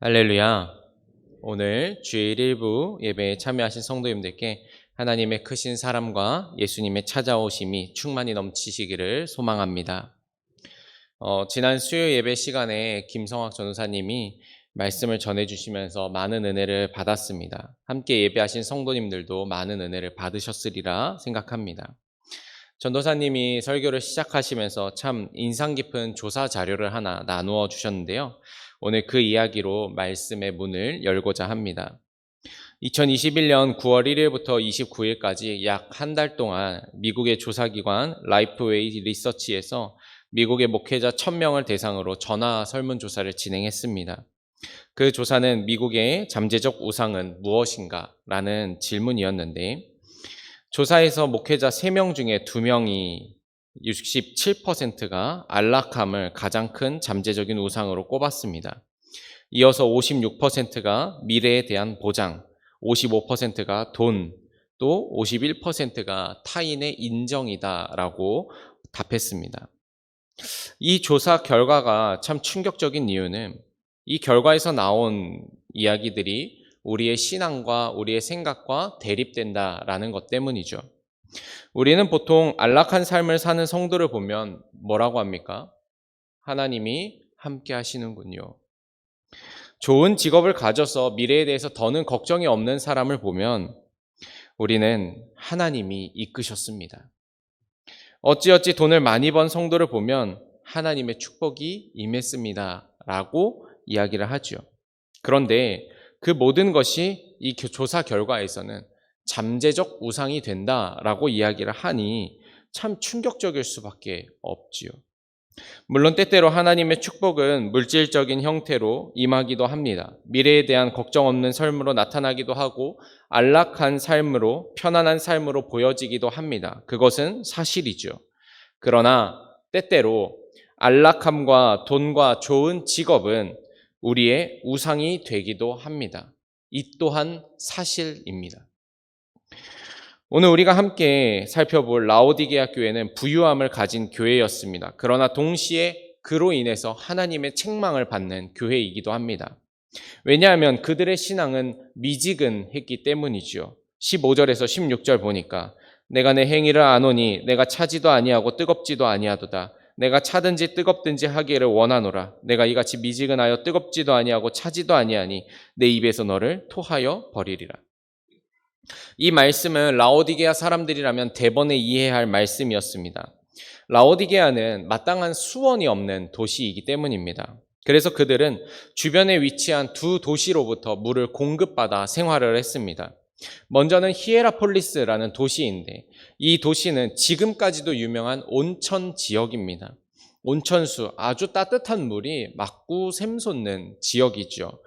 할렐루야. 오늘 주일 일부 예배에 참여하신 성도님들께 하나님의 크신 사랑과 예수님의 찾아오심이 충만히 넘치시기를 소망합니다. 지난 수요 예배 시간에 김성학 전도사님이 말씀을 전해주시면서 많은 은혜를 받았습니다. 함께 예배하신 성도님들도 많은 은혜를 받으셨으리라 생각합니다. 전도사님이 설교를 시작하시면서 참 인상 깊은 조사 자료를 하나 나누어 주셨는데요. 오늘 그 이야기로 말씀의 문을 열고자 합니다. 2021년 9월 1일부터 29일까지 약 한 달 동안 미국의 조사기관 라이프웨이 리서치에서 미국의 목회자 1000명을 대상으로 전화 설문조사를 진행했습니다. 그 조사는 미국의 잠재적 우상은 무엇인가? 라는 질문이었는데 조사에서 목회자 3명 중에 2명이 67%가 안락함을 가장 큰 잠재적인 우상으로 꼽았습니다. 이어서 56%가 미래에 대한 보장, 55%가 돈, 또 51%가 타인의 인정이다라고 답했습니다. 이 조사 결과가 참 충격적인 이유는 이 결과에서 나온 이야기들이 우리의 신앙과 우리의 생각과 대립된다라는 것 때문이죠. 우리는 보통 안락한 삶을 사는 성도를 보면 뭐라고 합니까? 하나님이 함께 하시는군요. 좋은 직업을 가져서 미래에 대해서 더는 걱정이 없는 사람을 보면 우리는 하나님이 이끄셨습니다. 어찌어찌 돈을 많이 번 성도를 보면 하나님의 축복이 임했습니다. 라고 이야기를 하죠. 그런데 그 모든 것이 이 조사 결과에서는 잠재적 우상이 된다라고 이야기를 하니 참 충격적일 수밖에 없지요. 물론 때때로 하나님의 축복은 물질적인 형태로 임하기도 합니다. 미래에 대한 걱정 없는 삶으로 나타나기도 하고 안락한 삶으로 편안한 삶으로 보여지기도 합니다. 그것은 사실이죠. 그러나 때때로 안락함과 돈과 좋은 직업은 우리의 우상이 되기도 합니다. 이 또한 사실입니다. 오늘 우리가 함께 살펴볼 라오디게아 교회는 부유함을 가진 교회였습니다. 그러나 동시에 그로 인해서 하나님의 책망을 받는 교회이기도 합니다. 왜냐하면 그들의 신앙은 미지근했기 때문이죠. 15절에서 16절 보니까 내가 내 행위를 아노니 내가 차지도 아니하고 뜨겁지도 아니하도다. 내가 차든지 뜨겁든지 하기를 원하노라. 내가 이같이 미지근하여 뜨겁지도 아니하고 차지도 아니하니 내 입에서 너를 토하여 버리리라. 이 말씀은 라오디게아 사람들이라면 대번에 이해해야 할 말씀이었습니다. 라오디게아는 마땅한 수원이 없는 도시이기 때문입니다. 그래서 그들은 주변에 위치한 두 도시로부터 물을 공급받아 생활을 했습니다. 먼저는 히에라폴리스라는 도시인데 이 도시는 지금까지도 유명한 온천 지역입니다. 온천수, 아주 따뜻한 물이 맑고 샘솟는 지역이죠.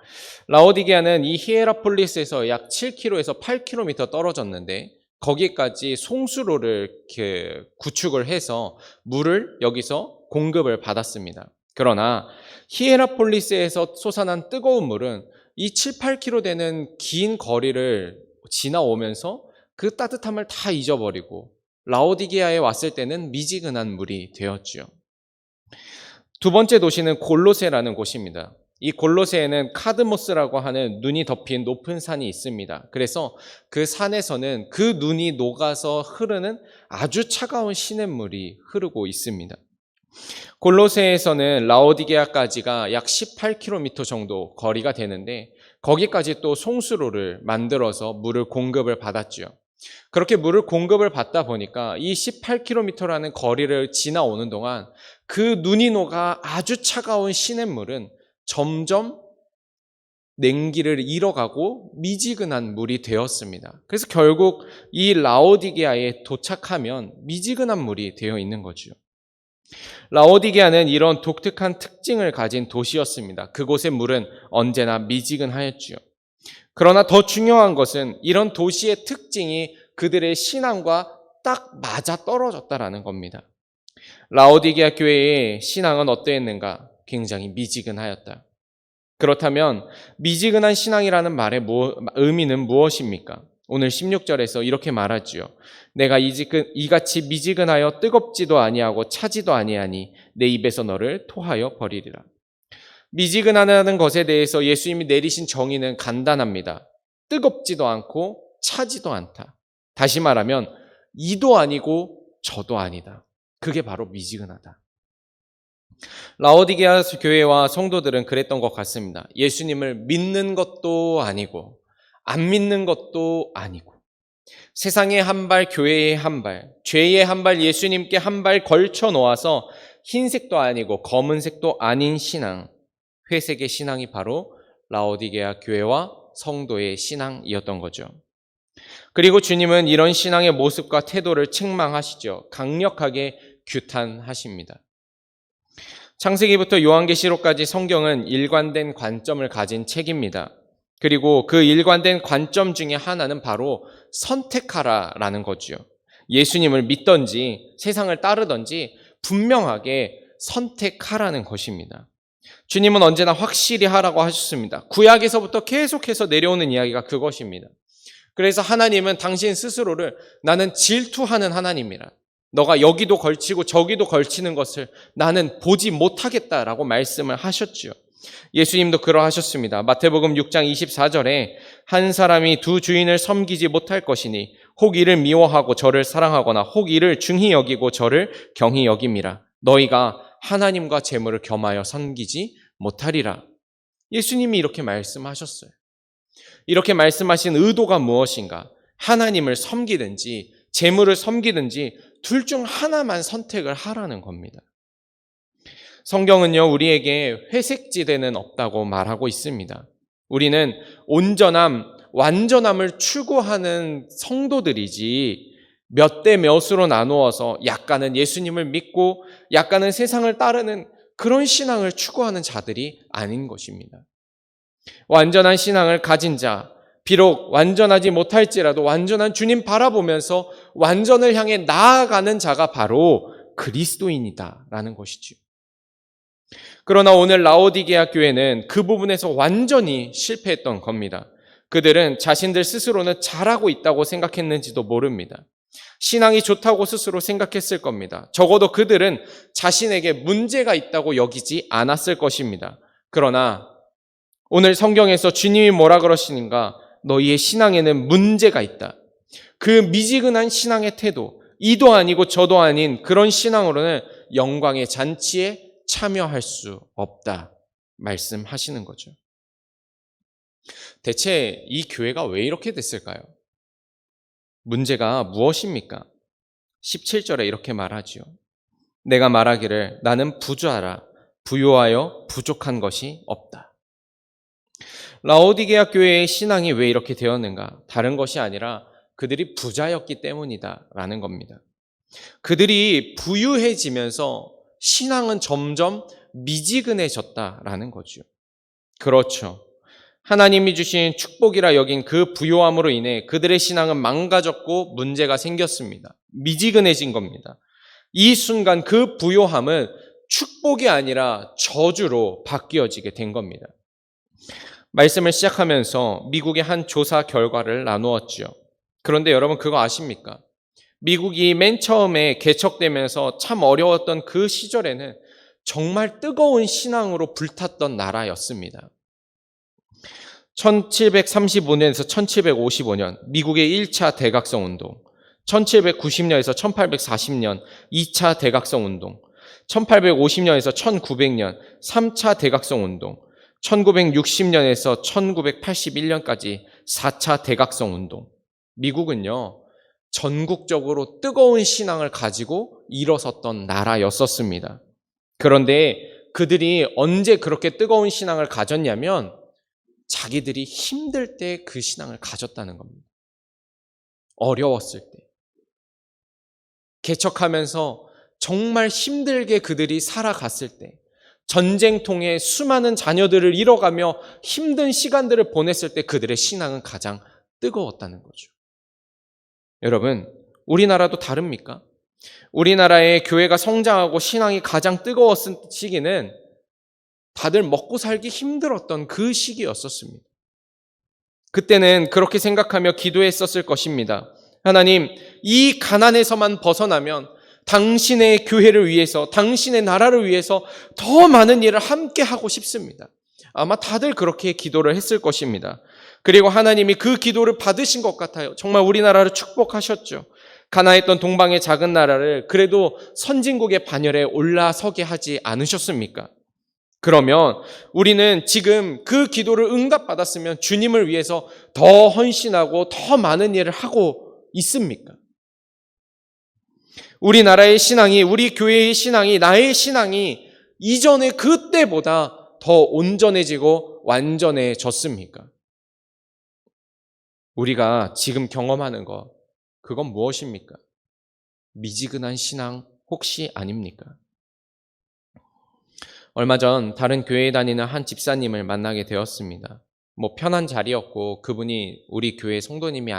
라오디게아는 이 히에라폴리스에서 약 7km에서 8km 떨어졌는데 거기까지 송수로를 이렇게 구축을 해서 물을 여기서 공급을 받았습니다. 그러나 히에라폴리스에서 솟아난 뜨거운 물은 이 7, 8km 되는 긴 거리를 지나오면서 그 따뜻함을 다 잊어버리고 라오디게아에 왔을 때는 미지근한 물이 되었죠. 두 번째 도시는 골로세라는 곳입니다. 이 골로세에는 카드모스라고 하는 눈이 덮인 높은 산이 있습니다. 그래서 그 산에서는 그 눈이 녹아서 흐르는 아주 차가운 시냇물이 흐르고 있습니다. 골로세에서는 라오디게아까지가 약 18km 정도 거리가 되는데 거기까지 또 송수로를 만들어서 물을 공급을 받았죠. 그렇게 물을 공급을 받다 보니까 이 18km라는 거리를 지나오는 동안 그 눈이 녹아 아주 차가운 시냇물은 점점 냉기를 잃어가고 미지근한 물이 되었습니다. 그래서 결국 이 라오디게아에 도착하면 미지근한 물이 되어 있는 거죠. 라오디게아는 이런 독특한 특징을 가진 도시였습니다. 그곳의 물은 언제나 미지근하였지요. 그러나 더 중요한 것은 이런 도시의 특징이 그들의 신앙과 딱 맞아 떨어졌다라는 겁니다. 라오디게아 교회의 신앙은 어떠했는가? 굉장히 미지근하였다. 그렇다면 미지근한 신앙이라는 말의 의미는 무엇입니까? 오늘 16절에서 이렇게 말하지요. 내가 이같이 미지근하여 뜨겁지도 아니하고 차지도 아니하니 내 입에서 너를 토하여 버리리라. 미지근하다는 것에 대해서 예수님이 내리신 정의는 간단합니다. 뜨겁지도 않고 차지도 않다. 다시 말하면 이도 아니고 저도 아니다. 그게 바로 미지근하다. 라오디게아 교회와 성도들은 그랬던 것 같습니다. 예수님을 믿는 것도 아니고 안 믿는 것도 아니고 세상에 한 발, 교회에 한 발, 죄에 한 발, 예수님께 한 발 걸쳐 놓아서 흰색도 아니고 검은색도 아닌 신앙, 회색의 신앙이 바로 라오디게아 교회와 성도의 신앙이었던 거죠. 그리고 주님은 이런 신앙의 모습과 태도를 책망하시죠. 강력하게 규탄하십니다. 창세기부터 요한계시록까지 성경은 일관된 관점을 가진 책입니다. 그리고 그 일관된 관점 중에 하나는 바로 선택하라라는 거죠. 예수님을 믿든지 세상을 따르든지 분명하게 선택하라는 것입니다. 주님은 언제나 확실히 하라고 하셨습니다. 구약에서부터 계속해서 내려오는 이야기가 그것입니다. 그래서 하나님은 당신 스스로를 나는 질투하는 하나님이라. 너가 여기도 걸치고 저기도 걸치는 것을 나는 보지 못하겠다라고 말씀을 하셨죠. 예수님도 그러하셨습니다. 마태복음 6장 24절에 한 사람이 두 주인을 섬기지 못할 것이니 혹 이를 미워하고 저를 사랑하거나 혹 이를 중히 여기고 저를 경히 여김이라. 너희가 하나님과 재물을 겸하여 섬기지 못하리라. 예수님이 이렇게 말씀하셨어요. 이렇게 말씀하신 의도가 무엇인가? 하나님을 섬기든지 재물을 섬기든지 둘 중 하나만 선택을 하라는 겁니다. 성경은요, 우리에게 회색지대는 없다고 말하고 있습니다. 우리는 온전함, 완전함을 추구하는 성도들이지 몇 대 몇으로 나누어서 약간은 예수님을 믿고 약간은 세상을 따르는 그런 신앙을 추구하는 자들이 아닌 것입니다. 완전한 신앙을 가진 자, 비록 완전하지 못할지라도 완전한 주님 바라보면서 완전을 향해 나아가는 자가 바로 그리스도인이다라는 것이죠. 그러나 오늘 라오디게아 교회는 그 부분에서 완전히 실패했던 겁니다. 그들은 자신들 스스로는 잘하고 있다고 생각했는지도 모릅니다. 신앙이 좋다고 스스로 생각했을 겁니다. 적어도 그들은 자신에게 문제가 있다고 여기지 않았을 것입니다. 그러나 오늘 성경에서 주님이 뭐라 그러시는가? 너희의 신앙에는 문제가 있다. 그 미지근한 신앙의 태도, 이도 아니고 저도 아닌 그런 신앙으로는 영광의 잔치에 참여할 수 없다 말씀하시는 거죠. 대체 이 교회가 왜 이렇게 됐을까요? 문제가 무엇입니까? 17절에 이렇게 말하죠. 내가 말하기를 나는 부자라 부요하여 부족한 것이 없다. 라오디게아 교회의 신앙이 왜 이렇게 되었는가? 다른 것이 아니라 그들이 부자였기 때문이다라는 겁니다. 그들이 부유해지면서 신앙은 점점 미지근해졌다라는 거죠. 그렇죠. 하나님이 주신 축복이라 여긴 그 부요함으로 인해 그들의 신앙은 망가졌고 문제가 생겼습니다. 미지근해진 겁니다. 이 순간 그 부요함은 축복이 아니라 저주로 바뀌어지게 된 겁니다. 말씀을 시작하면서 미국의 한 조사 결과를 나누었죠. 그런데 여러분 그거 아십니까? 미국이 맨 처음에 개척되면서 참 어려웠던 그 시절에는 정말 뜨거운 신앙으로 불탔던 나라였습니다. 1735년에서 1755년 미국의 1차 대각성 운동, 1790년에서 1840년 2차 대각성 운동, 1850년에서 1900년 3차 대각성 운동, 1960년에서 1981년까지 4차 대각성 운동. 미국은요, 전국적으로 뜨거운 신앙을 가지고 일어섰던 나라였었습니다. 그런데 그들이 언제 그렇게 뜨거운 신앙을 가졌냐면 자기들이 힘들 때 그 신앙을 가졌다는 겁니다. 어려웠을 때. 개척하면서 정말 힘들게 그들이 살아갔을 때, 전쟁통에 수많은 자녀들을 잃어가며 힘든 시간들을 보냈을 때 그들의 신앙은 가장 뜨거웠다는 거죠. 여러분, 우리나라도 다릅니까? 우리나라의 교회가 성장하고 신앙이 가장 뜨거웠을 시기는 다들 먹고 살기 힘들었던 그 시기였었습니다. 그때는 그렇게 생각하며 기도했었을 것입니다. 하나님, 이 가난에서만 벗어나면 당신의 교회를 위해서, 당신의 나라를 위해서 더 많은 일을 함께 하고 싶습니다. 아마 다들 그렇게 기도를 했을 것입니다. 그리고 하나님이 그 기도를 받으신 것 같아요. 정말 우리나라를 축복하셨죠. 가난했던 동방의 작은 나라를 그래도 선진국의 반열에 올라서게 하지 않으셨습니까? 그러면 우리는 지금 그 기도를 응답받았으면 주님을 위해서 더 헌신하고 더 많은 일을 하고 있습니까? 우리나라의 신앙이, 우리 교회의 신앙이, 나의 신앙이 이전의 그때보다 더 온전해지고 완전해졌습니까? 우리가 지금 경험하는 것, 그건 무엇입니까? 미지근한 신앙 혹시 아닙니까? 얼마 전 다른 교회에 다니는 한 집사님을 만나게 되었습니다. 편한 자리였고 그분이 우리 교회 성도님이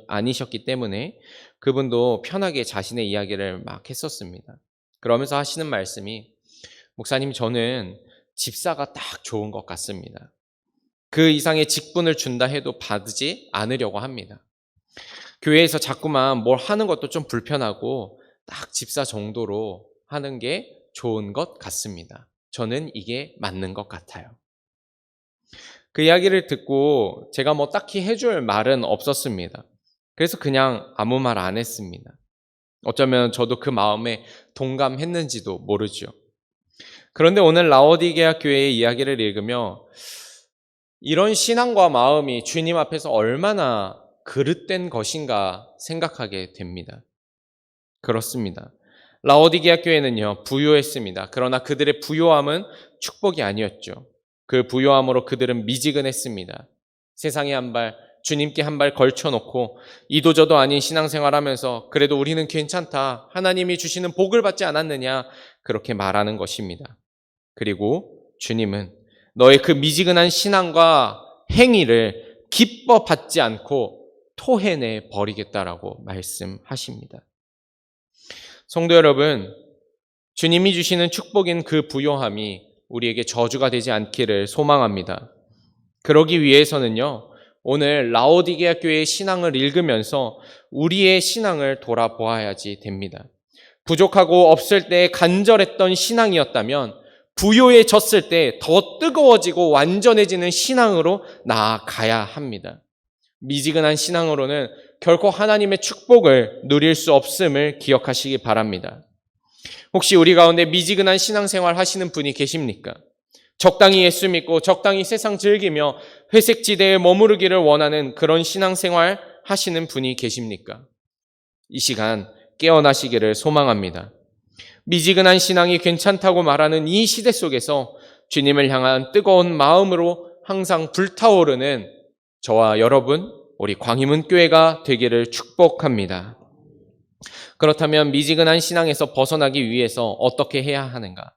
아니셨기 때문에 그분도 편하게 자신의 이야기를 막 했었습니다. 그러면서 하시는 말씀이, 목사님, 저는 집사가 딱 좋은 것 같습니다. 그 이상의 직분을 준다 해도 받지 않으려고 합니다. 교회에서 자꾸만 뭘 하는 것도 좀 불편하고 딱 집사 정도로 하는 게 좋은 것 같습니다. 저는 이게 맞는 것 같아요. 그 이야기를 듣고 제가 딱히 해줄 말은 없었습니다. 그래서 그냥 아무 말 안 했습니다. 어쩌면 저도 그 마음에 동감했는지도 모르죠. 그런데 오늘 라오디게아 교회의 이야기를 읽으며 이런 신앙과 마음이 주님 앞에서 얼마나 그릇된 것인가 생각하게 됩니다. 그렇습니다. 라오디게아 교회는요, 부유했습니다. 그러나 그들의 부유함은 축복이 아니었죠. 그 부유함으로 그들은 미지근했습니다. 세상에 한 발, 주님께 한 발 걸쳐놓고 이도저도 아닌 신앙생활하면서 그래도 우리는 괜찮다, 하나님이 주시는 복을 받지 않았느냐, 그렇게 말하는 것입니다. 그리고 주님은 너의 그 미지근한 신앙과 행위를 기뻐 받지 않고 토해내 버리겠다라고 말씀하십니다. 성도 여러분, 주님이 주시는 축복인 그 부요함이 우리에게 저주가 되지 않기를 소망합니다. 그러기 위해서는요, 오늘 라오디게아 교회의 신앙을 읽으면서 우리의 신앙을 돌아보아야지 됩니다. 부족하고 없을 때 간절했던 신앙이었다면 부요해졌을 때 더 뜨거워지고 완전해지는 신앙으로 나아가야 합니다. 미지근한 신앙으로는 결코 하나님의 축복을 누릴 수 없음을 기억하시기 바랍니다. 혹시 우리 가운데 미지근한 신앙생활 하시는 분이 계십니까? 적당히 예수 믿고 적당히 세상 즐기며 회색지대에 머무르기를 원하는 그런 신앙생활 하시는 분이 계십니까? 이 시간 깨어나시기를 소망합니다. 미지근한 신앙이 괜찮다고 말하는 이 시대 속에서 주님을 향한 뜨거운 마음으로 항상 불타오르는 저와 여러분, 우리 광희문교회가 되기를 축복합니다. 그렇다면 미지근한 신앙에서 벗어나기 위해서 어떻게 해야 하는가?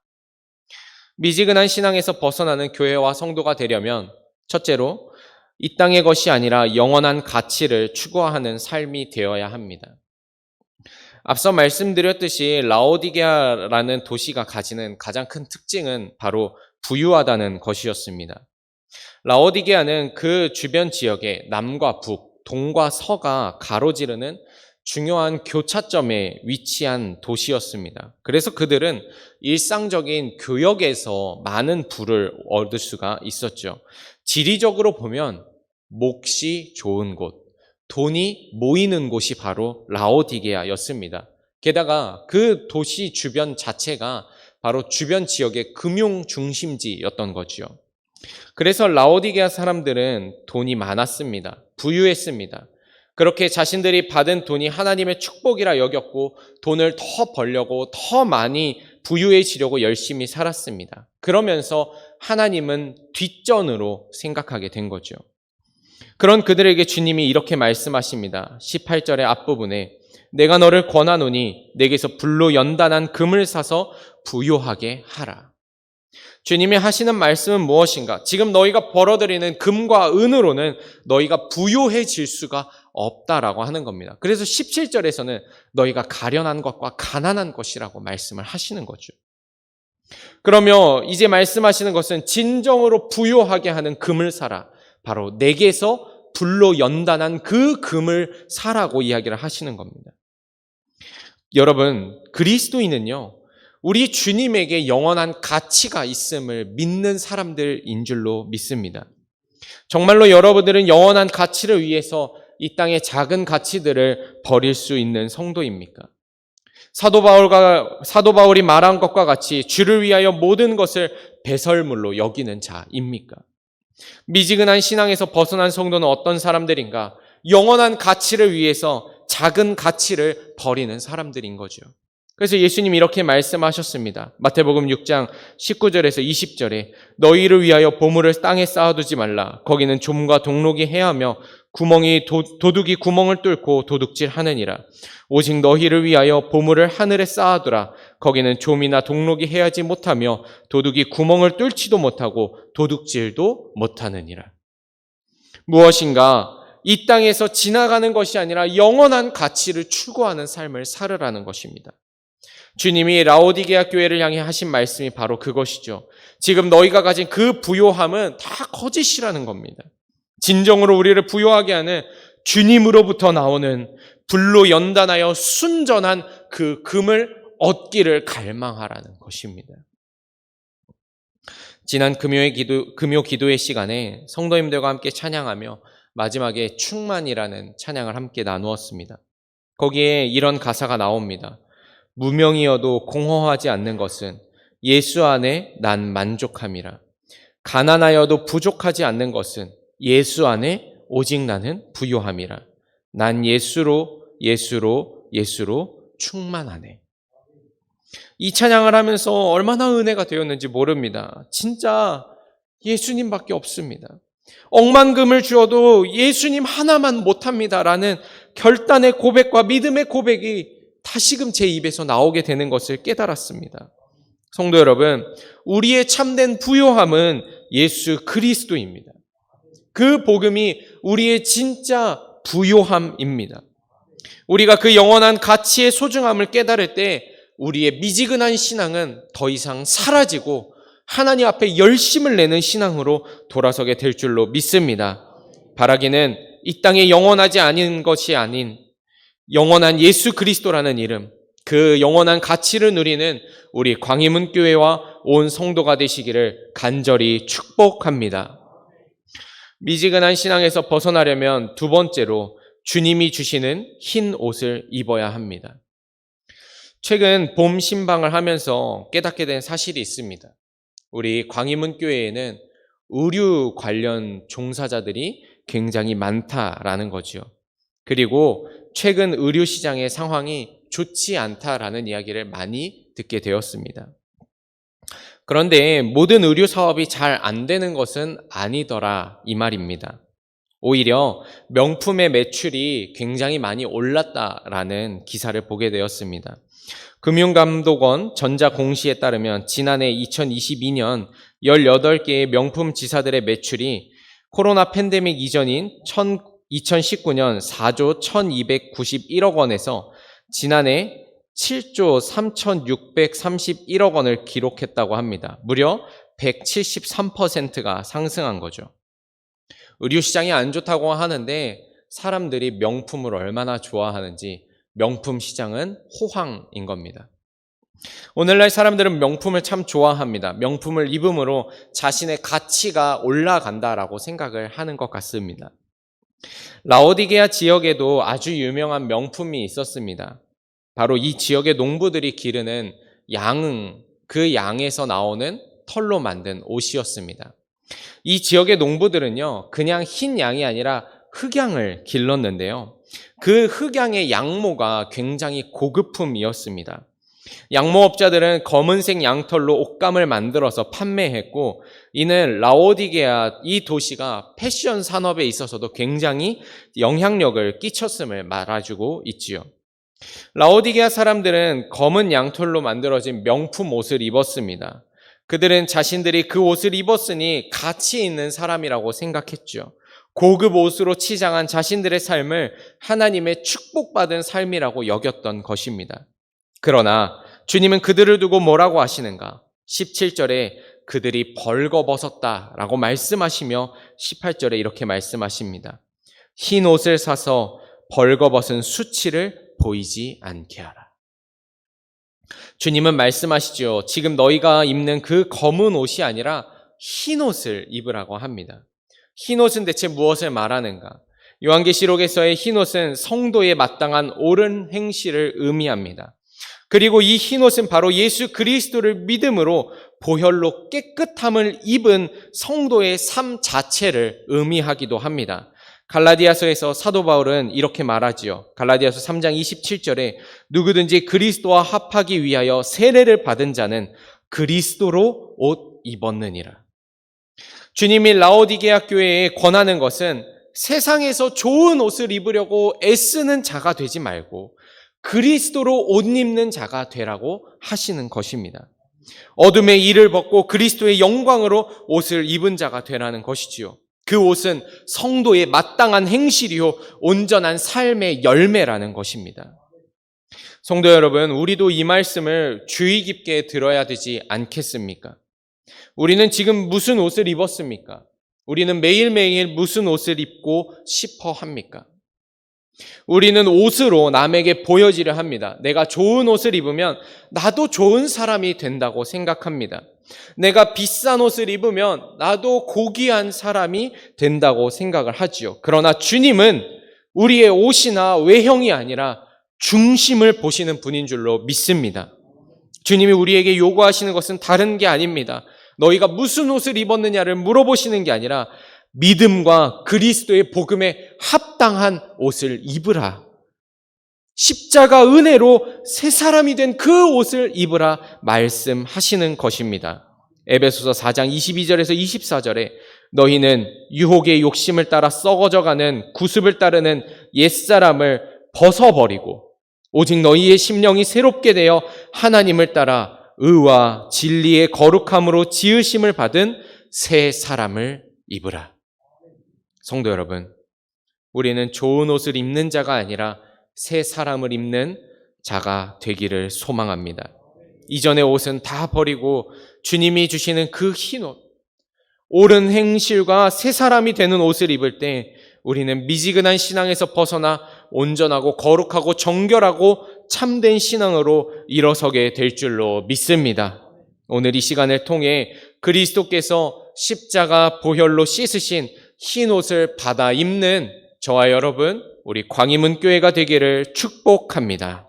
미지근한 신앙에서 벗어나는 교회와 성도가 되려면 첫째로 이 땅의 것이 아니라 영원한 가치를 추구하는 삶이 되어야 합니다. 앞서 말씀드렸듯이 라오디게아라는 도시가 가지는 가장 큰 특징은 바로 부유하다는 것이었습니다. 라오디게아는 그 주변 지역에 남과 북, 동과 서가 가로지르는 중요한 교차점에 위치한 도시였습니다. 그래서 그들은 일상적인 교역에서 많은 부를 얻을 수가 있었죠. 지리적으로 보면 몫이 좋은 곳, 돈이 모이는 곳이 바로 라오디게아였습니다. 게다가 그 도시 주변 자체가 바로 주변 지역의 금융 중심지였던 거죠. 그래서 라오디게아 사람들은 돈이 많았습니다. 부유했습니다. 그렇게 자신들이 받은 돈이 하나님의 축복이라 여겼고 돈을 더 벌려고 더 많이 부유해지려고 열심히 살았습니다. 그러면서 하나님은 뒷전으로 생각하게 된 거죠. 그런 그들에게 주님이 이렇게 말씀하십니다. 18절의 앞부분에 내가 너를 권하노니 내게서 불로 연단한 금을 사서 부요하게 하라. 주님이 하시는 말씀은 무엇인가? 지금 너희가 벌어들이는 금과 은으로는 너희가 부요해질 수가 없다라고 하는 겁니다. 그래서 17절에서는 너희가 가련한 것과 가난한 것이라고 말씀을 하시는 거죠. 그러면 이제 말씀하시는 것은 진정으로 부요하게 하는 금을 사라. 바로 내게서 불로 연단한 그 금을 사라고 이야기를 하시는 겁니다. 여러분, 그리스도인은요, 우리 주님에게 영원한 가치가 있음을 믿는 사람들인 줄로 믿습니다. 정말로 여러분들은 영원한 가치를 위해서 이 땅의 작은 가치들을 버릴 수 있는 성도입니까? 사도 바울이 말한 것과 같이 주를 위하여 모든 것을 배설물로 여기는 자입니까? 미지근한 신앙에서 벗어난 성도는 어떤 사람들인가? 영원한 가치를 위해서 작은 가치를 버리는 사람들인 거죠. 그래서 예수님이 이렇게 말씀하셨습니다. 마태복음 6장 19절에서 20절에 너희를 위하여 보물을 땅에 쌓아두지 말라. 거기는 좀과 동록이 해하며 도둑이 구멍을 뚫고 도둑질하느니라. 오직 너희를 위하여 보물을 하늘에 쌓아두라. 거기는 좀이나 동록이 해하지 못하며 도둑이 구멍을 뚫지도 못하고 도둑질도 못하느니라. 무엇인가? 이 땅에서 지나가는 것이 아니라 영원한 가치를 추구하는 삶을 살으라는 것입니다. 주님이 라오디게아 교회를 향해 하신 말씀이 바로 그것이죠. 지금 너희가 가진 그 부요함은 다 거짓이라는 겁니다. 진정으로 우리를 부요하게 하는 주님으로부터 나오는 불로 연단하여 순전한 그 금을 얻기를 갈망하라는 것입니다. 지난 금요 기도의 시간에 성도님들과 함께 찬양하며 마지막에 충만이라는 찬양을 함께 나누었습니다. 거기에 이런 가사가 나옵니다. 무명이어도 공허하지 않는 것은 예수 안에 난 만족함이라. 가난하여도 부족하지 않는 것은 예수 안에 오직 나는 부요함이라. 난 예수로 충만하네. 이 찬양을 하면서 얼마나 은혜가 되었는지 모릅니다. 진짜 예수님밖에 없습니다. 억만금을 주어도 예수님 하나만 못합니다라는 결단의 고백과 믿음의 고백이 다시금 제 입에서 나오게 되는 것을 깨달았습니다. 성도 여러분, 우리의 참된 부요함은 예수 그리스도입니다. 그 복음이 우리의 진짜 부요함입니다. 우리가 그 영원한 가치의 소중함을 깨달을 때 우리의 미지근한 신앙은 더 이상 사라지고 하나님 앞에 열심을 내는 신앙으로 돌아서게 될 줄로 믿습니다. 바라기는 이 땅에 영원하지 않은 것이 아닌 영원한 예수 그리스도라는 이름, 그 영원한 가치를 누리는 우리 광희문 교회와 온 성도가 되시기를 간절히 축복합니다. 미지근한 신앙에서 벗어나려면 두 번째로 주님이 주시는 흰 옷을 입어야 합니다. 최근 봄 신방을 하면서 깨닫게 된 사실이 있습니다. 우리 광희문 교회에는 의류 관련 종사자들이 굉장히 많다라는 거죠. 그리고 최근 의류 시장의 상황이 좋지 않다라는 이야기를 많이 듣게 되었습니다. 그런데 모든 의류 사업이 잘 안 되는 것은 아니더라 이 말입니다. 오히려 명품의 매출이 굉장히 많이 올랐다라는 기사를 보게 되었습니다. 금융감독원 전자공시에 따르면 지난해 2022년 18개의 명품 지사들의 매출이 코로나 팬데믹 이전인 2019년 4조 1291억 원에서 지난해 7조 3631억 원을 기록했다고 합니다. 무려 173%가 상승한 거죠. 의류 시장이 안 좋다고 하는데 사람들이 명품을 얼마나 좋아하는지 명품 시장은 호황인 겁니다. 오늘날 사람들은 명품을 참 좋아합니다. 명품을 입음으로 자신의 가치가 올라간다라고 생각을 하는 것 같습니다. 라오디게아 지역에도 아주 유명한 명품이 있었습니다. 바로 이 지역의 농부들이 기르는 양응, 그 양에서 나오는 털로 만든 옷이었습니다. 이 지역의 농부들은요, 그냥 흰 양이 아니라 흑양을 길렀는데요. 그 흑양의 양모가 굉장히 고급품이었습니다. 양모업자들은 검은색 양털로 옷감을 만들어서 판매했고, 이는 라오디게아 이 도시가 패션 산업에 있어서도 굉장히 영향력을 끼쳤음을 말해주고 있지요. 라오디게아 사람들은 검은 양털로 만들어진 명품 옷을 입었습니다. 그들은 자신들이 그 옷을 입었으니 가치 있는 사람이라고 생각했죠. 고급 옷으로 치장한 자신들의 삶을 하나님의 축복받은 삶이라고 여겼던 것입니다. 그러나 주님은 그들을 두고 뭐라고 하시는가? 17절에 그들이 벌거벗었다라고 말씀하시며 18절에 이렇게 말씀하십니다. 흰 옷을 사서 벌거벗은 수치를 보이지 않게 하라. 주님은 말씀하시죠. 지금 너희가 입는 그 검은 옷이 아니라 흰 옷을 입으라고 합니다. 흰 옷은 대체 무엇을 말하는가? 요한계시록에서의 흰 옷은 성도에 마땅한 옳은 행실을 의미합니다. 그리고 이 흰 옷은 바로 예수 그리스도를 믿음으로 보혈로 깨끗함을 입은 성도의 삶 자체를 의미하기도 합니다. 갈라디아서에서 사도 바울은 이렇게 말하지요. 갈라디아서 3장 27절에 누구든지 그리스도와 합하기 위하여 세례를 받은 자는 그리스도로 옷 입었느니라. 주님이 라오디게아 교회에 권하는 것은 세상에서 좋은 옷을 입으려고 애쓰는 자가 되지 말고 그리스도로 옷 입는 자가 되라고 하시는 것입니다. 어둠의 일을 벗고 그리스도의 영광으로 옷을 입은 자가 되라는 것이지요. 그 옷은 성도의 마땅한 행실이요 온전한 삶의 열매라는 것입니다. 성도 여러분, 우리도 이 말씀을 주의 깊게 들어야 되지 않겠습니까? 우리는 지금 무슨 옷을 입었습니까? 우리는 매일매일 무슨 옷을 입고 싶어 합니까? 우리는 옷으로 남에게 보여지려 합니다. 내가 좋은 옷을 입으면 나도 좋은 사람이 된다고 생각합니다. 내가 비싼 옷을 입으면 나도 고귀한 사람이 된다고 생각을 하지요. 그러나 주님은 우리의 옷이나 외형이 아니라 중심을 보시는 분인 줄로 믿습니다. 주님이 우리에게 요구하시는 것은 다른 게 아닙니다. 너희가 무슨 옷을 입었느냐를 물어보시는 게 아니라 믿음과 그리스도의 복음에 합당한 옷을 입으라. 십자가 은혜로 새 사람이 된 그 옷을 입으라 말씀하시는 것입니다. 에베소서 4장 22절에서 24절에 너희는 유혹의 욕심을 따라 썩어져가는 구습을 따르는 옛사람을 벗어버리고 오직 너희의 심령이 새롭게 되어 하나님을 따라 의와 진리의 거룩함으로 지으심을 받은 새 사람을 입으라. 성도 여러분, 우리는 좋은 옷을 입는 자가 아니라 새 사람을 입는 자가 되기를 소망합니다. 이전의 옷은 다 버리고 주님이 주시는 그 흰 옷, 옳은 행실과 새 사람이 되는 옷을 입을 때 우리는 미지근한 신앙에서 벗어나 온전하고 거룩하고 정결하고 참된 신앙으로 일어서게 될 줄로 믿습니다. 오늘 이 시간을 통해 그리스도께서 십자가 보혈로 씻으신 흰 옷을 받아 입는 저와 여러분, 우리 광희문 교회가 되기를 축복합니다.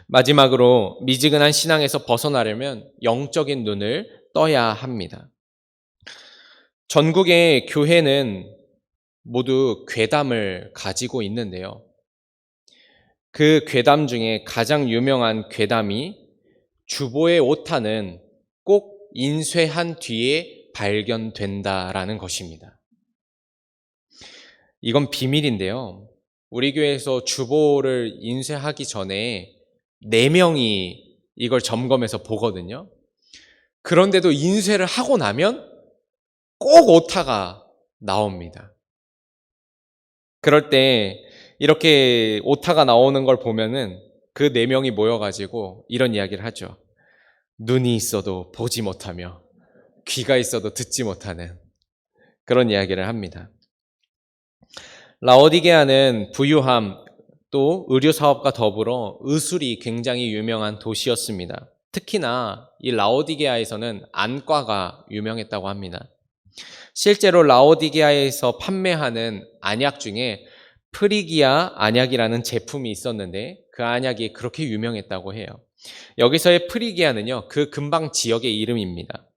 마지막으로 미지근한 신앙에서 벗어나려면 영적인 눈을 떠야 합니다. 전국의 교회는 모두 괴담을 가지고 있는데요. 그 괴담 중에 가장 유명한 괴담이 주보의 오타는 꼭 인쇄한 뒤에 발견된다라는 것입니다. 이건 비밀인데요. 우리 교회에서 주보를 인쇄하기 전에 4명이 이걸 점검해서 보거든요. 그런데도 인쇄를 하고 나면 꼭 오타가 나옵니다. 그럴 때 이렇게 오타가 나오는 걸 보면은 그 4명이 모여가지고 이런 이야기를 하죠. 눈이 있어도 보지 못하며 귀가 있어도 듣지 못하는 그런 이야기를 합니다. 라오디게아는 부유함 또 의료 사업과 더불어 의술이 굉장히 유명한 도시였습니다. 특히나 이 라오디게아에서는 안과가 유명했다고 합니다. 실제로 라오디게아에서 판매하는 안약 중에 프리기아 안약이라는 제품이 있었는데 그 안약이 그렇게 유명했다고 해요. 여기서의 프리기아는요, 그 근방 지역의 이름입니다.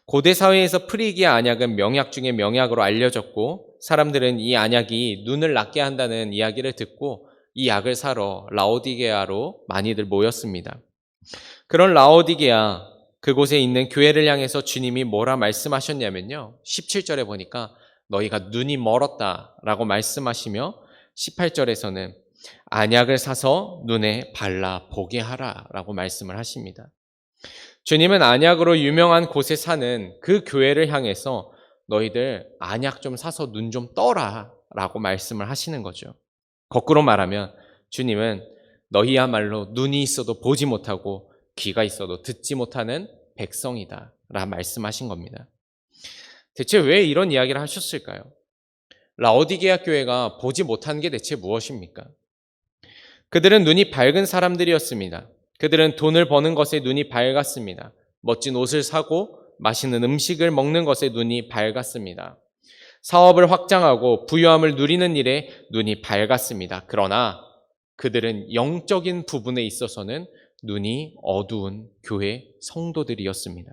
고대 사회에서 프리기아 안약은 명약 중에 명약으로 알려졌고 사람들은 이 안약이 눈을 낫게 한다는 이야기를 듣고 이 약을 사러 라오디게아로 많이들 모였습니다. 그런 라오디게아, 그곳에 있는 교회를 향해서 주님이 뭐라 말씀하셨냐면요. 17절에 보니까 너희가 눈이 멀었다라고 말씀하시며 18절에서는 안약을 사서 눈에 발라 보게 하라라고 말씀을 하십니다. 주님은 안약으로 유명한 곳에 사는 그 교회를 향해서 너희들 안약 좀 사서 눈 좀 떠라라고 말씀을 하시는 거죠. 거꾸로 말하면 주님은 너희야말로 눈이 있어도 보지 못하고 귀가 있어도 듣지 못하는 백성이다 라 말씀하신 겁니다. 대체 왜 이런 이야기를 하셨을까요? 라오디게아 교회가 보지 못한 게 대체 무엇입니까? 그들은 눈이 밝은 사람들이었습니다. 그들은 돈을 버는 것에 눈이 밝았습니다. 멋진 옷을 사고 맛있는 음식을 먹는 것에 눈이 밝았습니다. 사업을 확장하고 부유함을 누리는 일에 눈이 밝았습니다. 그러나 그들은 영적인 부분에 있어서는 눈이 어두운 교회 성도들이었습니다.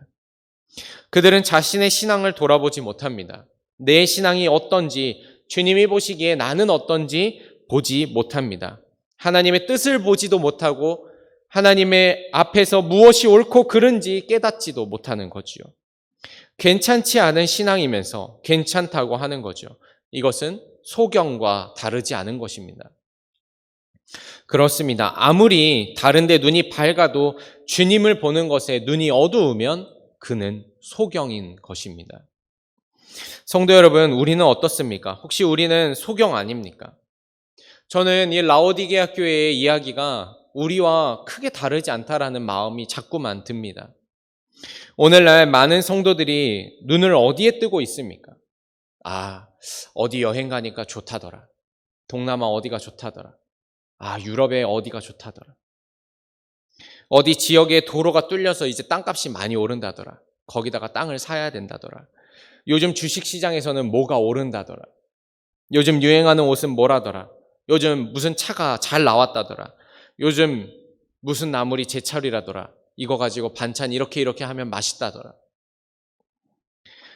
그들은 자신의 신앙을 돌아보지 못합니다. 내 신앙이 어떤지, 주님이 보시기에 나는 어떤지 보지 못합니다. 하나님의 뜻을 보지도 못하고 하나님의 앞에서 무엇이 옳고 그른지 깨닫지도 못하는 거지요. 괜찮지 않은 신앙이면서 괜찮다고 하는 거죠. 이것은 소경과 다르지 않은 것입니다. 그렇습니다. 아무리 다른데 눈이 밝아도 주님을 보는 것에 눈이 어두우면 그는 소경인 것입니다. 성도 여러분, 우리는 어떻습니까? 혹시 우리는 소경 아닙니까? 저는 이 라오디게아 교회의 이야기가 우리와 크게 다르지 않다라는 마음이 자꾸만 듭니다. 오늘날 많은 성도들이 눈을 어디에 뜨고 있습니까? 어디 여행 가니까 좋다더라. 동남아 어디가 좋다더라. 유럽에 어디가 좋다더라. 어디 지역에 도로가 뚫려서 이제 땅값이 많이 오른다더라. 거기다가 땅을 사야 된다더라. 요즘 주식시장에서는 뭐가 오른다더라. 요즘 유행하는 옷은 뭐라더라. 요즘 무슨 차가 잘 나왔다더라. 요즘 무슨 나물이 제철이라더라. 이거 가지고 반찬 이렇게 하면 맛있다더라.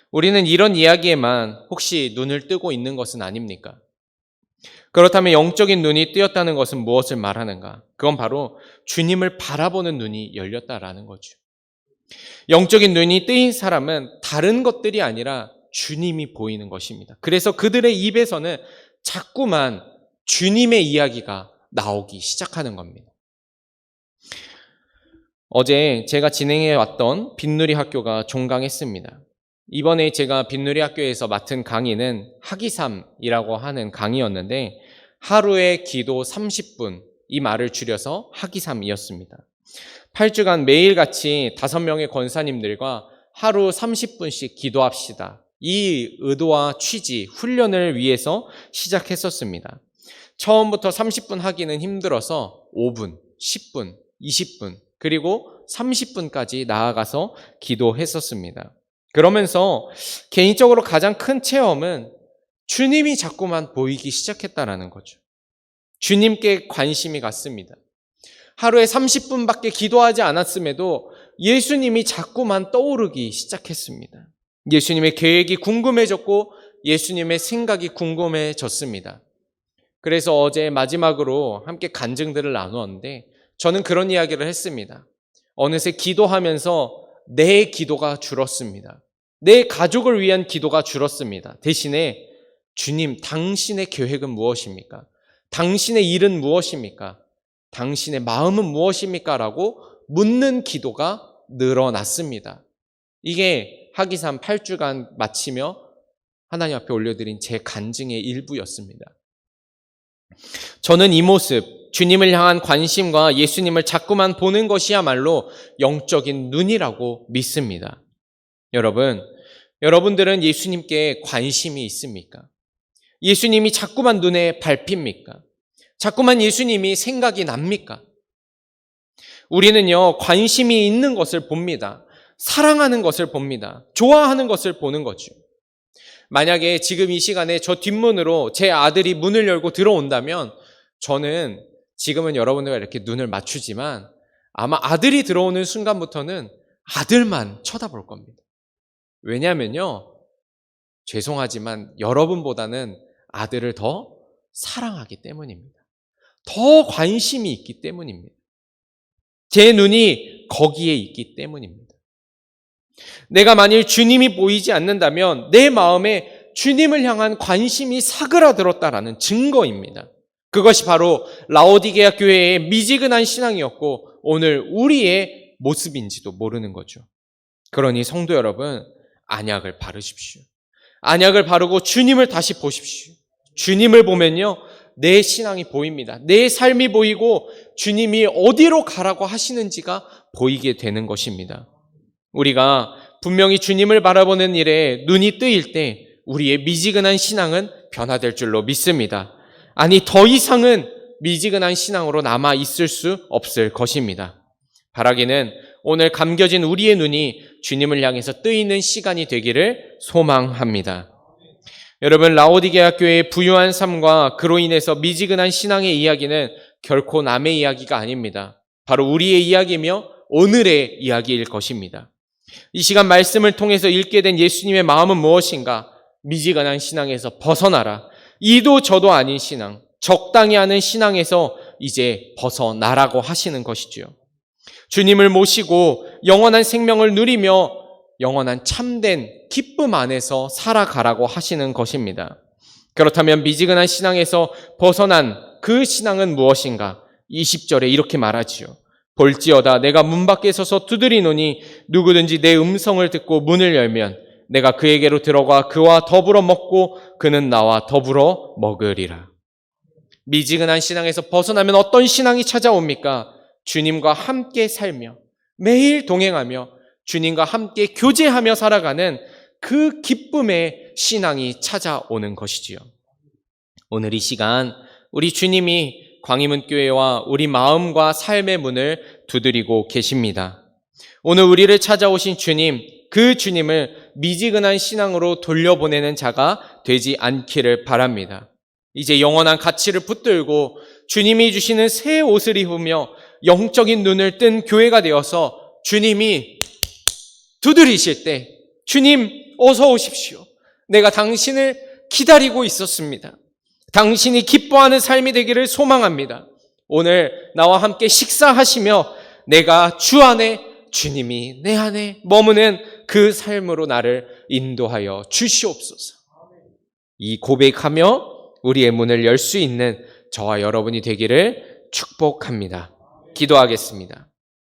우리는 이런 이야기에만 혹시 눈을 뜨고 있는 것은 아닙니까? 그렇다면 영적인 눈이 뜨였다는 것은 무엇을 말하는가? 그건 바로 주님을 바라보는 눈이 열렸다라는 거죠. 영적인 눈이 뜨인 사람은 다른 것들이 아니라 주님이 보이는 것입니다. 그래서 그들의 입에서는 자꾸만 주님의 이야기가 나오기 시작하는 겁니다. 어제 제가 진행해 왔던 빈누리 학교가 종강했습니다. 이번에 제가 빈누리 학교에서 맡은 강의는 하기삼이라고 하는 강의였는데 하루에 기도 30분, 이 말을 줄여서 하기삼이었습니다. 8주간 매일같이 5명의 권사님들과 하루 30분씩 기도합시다. 이 의도와 취지, 훈련을 위해서 시작했었습니다. 처음부터 30분 하기는 힘들어서 5분, 10분, 20분, 그리고 30분까지 나아가서 기도했었습니다. 그러면서 개인적으로 가장 큰 체험은 주님이 자꾸만 보이기 시작했다라는 거죠. 주님께 관심이 갔습니다. 하루에 30분밖에 기도하지 않았음에도 예수님이 자꾸만 떠오르기 시작했습니다. 예수님의 계획이 궁금해졌고 예수님의 생각이 궁금해졌습니다. 그래서 어제 마지막으로 함께 간증들을 나누었는데 저는 그런 이야기를 했습니다. 어느새 기도하면서 내 기도가 줄었습니다. 내 가족을 위한 기도가 줄었습니다. 대신에 주님, 당신의 계획은 무엇입니까? 당신의 일은 무엇입니까? 당신의 마음은 무엇입니까? 라고 묻는 기도가 늘어났습니다. 이게 하기삼 8주간 마치며 하나님 앞에 올려드린 제 간증의 일부였습니다. 저는 이 모습, 주님을 향한 관심과 예수님을 자꾸만 보는 것이야말로 영적인 눈이라고 믿습니다. 여러분들은 예수님께 관심이 있습니까? 예수님이 자꾸만 눈에 밟힙니까? 자꾸만 예수님이 생각이 납니까? 우리는요, 관심이 있는 것을 봅니다. 사랑하는 것을 봅니다. 좋아하는 것을 보는 거죠. 만약에 지금 이 시간에 저 뒷문으로 제 아들이 문을 열고 들어온다면 저는 지금은 여러분들과 이렇게 눈을 맞추지만 아마 아들이 들어오는 순간부터는 아들만 쳐다볼 겁니다. 왜냐하면요, 죄송하지만 여러분보다는 아들을 더 사랑하기 때문입니다. 더 관심이 있기 때문입니다. 제 눈이 거기에 있기 때문입니다. 내가 만일 주님이 보이지 않는다면 내 마음에 주님을 향한 관심이 사그라들었다라는 증거입니다. 그것이 바로 라오디게아 교회의 미지근한 신앙이었고 오늘 우리의 모습인지도 모르는 거죠. 그러니 성도 여러분, 안약을 바르십시오. 안약을 바르고 주님을 다시 보십시오. 주님을 보면요, 내 신앙이 보입니다. 내 삶이 보이고 주님이 어디로 가라고 하시는지가 보이게 되는 것입니다. 우리가 분명히 주님을 바라보는 일에 눈이 뜨일 때 우리의 미지근한 신앙은 변화될 줄로 믿습니다. 아니, 더 이상은 미지근한 신앙으로 남아 있을 수 없을 것입니다. 바라기는 오늘 감겨진 우리의 눈이 주님을 향해서 뜨이는 시간이 되기를 소망합니다. 여러분, 라오디게아 교회의 부유한 삶과 그로 인해서 미지근한 신앙의 이야기는 결코 남의 이야기가 아닙니다. 바로 우리의 이야기며 오늘의 이야기일 것입니다. 이 시간 말씀을 통해서 읽게 된 예수님의 마음은 무엇인가? 미지근한 신앙에서 벗어나라. 이도 저도 아닌 신앙, 적당히 하는 신앙에서 이제 벗어나라고 하시는 것이지요. 주님을 모시고 영원한 생명을 누리며 영원한 참된 기쁨 안에서 살아가라고 하시는 것입니다. 그렇다면 미지근한 신앙에서 벗어난 그 신앙은 무엇인가? 20절에 이렇게 말하지요. 볼지어다 내가 문 밖에 서서 두드리노니 누구든지 내 음성을 듣고 문을 열면 내가 그에게로 들어가 그와 더불어 먹고 그는 나와 더불어 먹으리라. 미지근한 신앙에서 벗어나면 어떤 신앙이 찾아옵니까? 주님과 함께 살며 매일 동행하며 주님과 함께 교제하며 살아가는 그 기쁨의 신앙이 찾아오는 것이지요. 오늘 이 시간 우리 주님이 광희문교회와 우리 마음과 삶의 문을 두드리고 계십니다. 오늘 우리를 찾아오신 주님, 그 주님을 미지근한 신앙으로 돌려보내는 자가 되지 않기를 바랍니다. 이제 영원한 가치를 붙들고 주님이 주시는 새 옷을 입으며 영적인 눈을 뜬 교회가 되어서 주님이 두드리실 때 주님 어서 오십시오. 내가 당신을 기다리고 있었습니다. 당신이 기뻐하는 삶이 되기를 소망합니다. 오늘 나와 함께 식사하시며 내가 주 안에 주님이 내 안에 머무는 그 삶으로 나를 인도하여 주시옵소서. 이 고백하며 우리의 문을 열 수 있는 저와 여러분이 되기를 축복합니다. 기도하겠습니다.